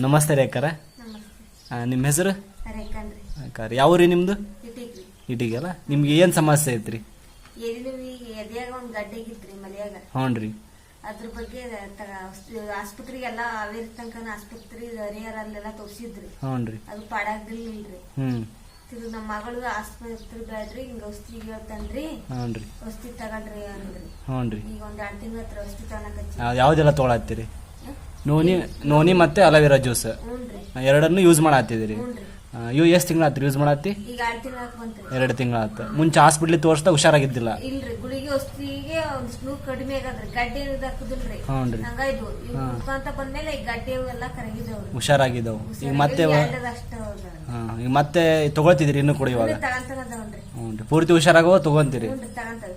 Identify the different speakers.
Speaker 1: ನಮಸ್ತೆ ರೀ ಅಕ್ಕಾರ. ನಿಮ್ಮ ಹೆಸರು? ಅಕ್ಕಾರ ಯಾವ ರೀ ನಿಮ್ಮದು? ಇಟಿಗೆಲ್ಲ. ನಿಮ್ಗೆ ಏನು ಸಮಸ್ಯೆ ಐತ್ರಿ?
Speaker 2: ಎದೆಯಾಗ ಒಂದು ಗಡ್ಡೆ ಆಗಿತ್ರಿ ಮಲ್ಯಾಗ.
Speaker 1: ಹ್ಞೂ ರೀ.
Speaker 2: ಅದ್ರ ಬಗ್ಗೆ ಆಸ್ಪತ್ರೆಗೆಲ್ಲ ಅವೇರ್ ತನಕ ಆಸ್ಪತ್ರೆ ಹರಿಹರಲ್ಲೆಲ್ಲ ತೋರಿಸಿದ್ರಿ.
Speaker 1: ಹ್ಞೂ ರೀ.
Speaker 2: ಅದು ಪಾಡಾಗ್ದಿಲ್ರಿ. ತಿರು ನಮ್ಮ ಮಗಳು ಆಸ್ಪತ್ರೆ ಬೇಡ್ರಿ ಹಿಂಗ ಔಷಧಿ ಹೇಳ್ತಾನ್ರಿ.
Speaker 1: ಹ್ಞೂ ರೀ.
Speaker 2: ಔಷಧಿ ತಗೊಂಡ್ರಿ ಅಂದ್ರಿ.
Speaker 1: ಹ್ಞೂ ರೀ.
Speaker 2: ಈಗ ಒಂದ್ 2 ತಿಂಗಳ ಹತ್ರ ಔಷಧಿ ತಗೊಳಕತ್ತಿ.
Speaker 1: ಯಾವ್ದೆಲ್ಲ ತೊಗೊಳತ್ತೀರಿ? ನೋನಿ ಮತ್ತೆ ಅಲೋವೆರಾ ಜ್ಯೂಸ್ ಎರಡನ್ನು ಯೂಸ್ ಮಾಡತ್ತಿದ್ದೀರಿ. ಇವು ಎಷ್ಟು ತಿಂಗಳಾತ್ರಿ ಯೂಸ್ ಮಾಡತ್ತಿ?
Speaker 2: ಈಗ 2 ತಿಂಗಳ ಬಂತ್ರಿ.
Speaker 1: 2 ತಿಂಗಳಾತ. ಮುಂಚೆ ಹಾಸ್ಪಿಟ್ಲಿಗೆ ತೋರಿಸ್ದಾಗ ಹುಷಾರಾಗಿದ್ದಿಲ್ಲ?
Speaker 2: ಇಲ್ರಿ, ಗುಳಿಗೆ ಔಷಧಿಗೆ ಒಂದ್ ಸ್ನೂ ಕಡಿಮೆ ಆಗದ್ರಿ. ಗಡ್ಡೆ ಹಾಕುದಿಲ್ರಿ. ಹಂಗಾಯ್ತು. ಅಂತ ಬಂದ್ಮೇಲೆ ಈ ಗಡ್ಡೆ ಎಲ್ಲ ಕರಗಿದವ್ರಿ,
Speaker 1: ಹುಷಾರಾಗಿದ್ದವು. ಈಗ ಮತ್ತೆ ತಗೊಳ್ತಿದ್ರಿ ಇನ್ನು ಕೂಡ ಇವಾಗ?
Speaker 2: ತಗೊಂತಾನದವ್ರಿ.
Speaker 1: ಹ್ಞೂ. ಪೂರ್ತಿ ಹುಷಾರಾಗೋ ತಗೊಂತೀರಿ?
Speaker 2: ತಗೊಂತಾರ.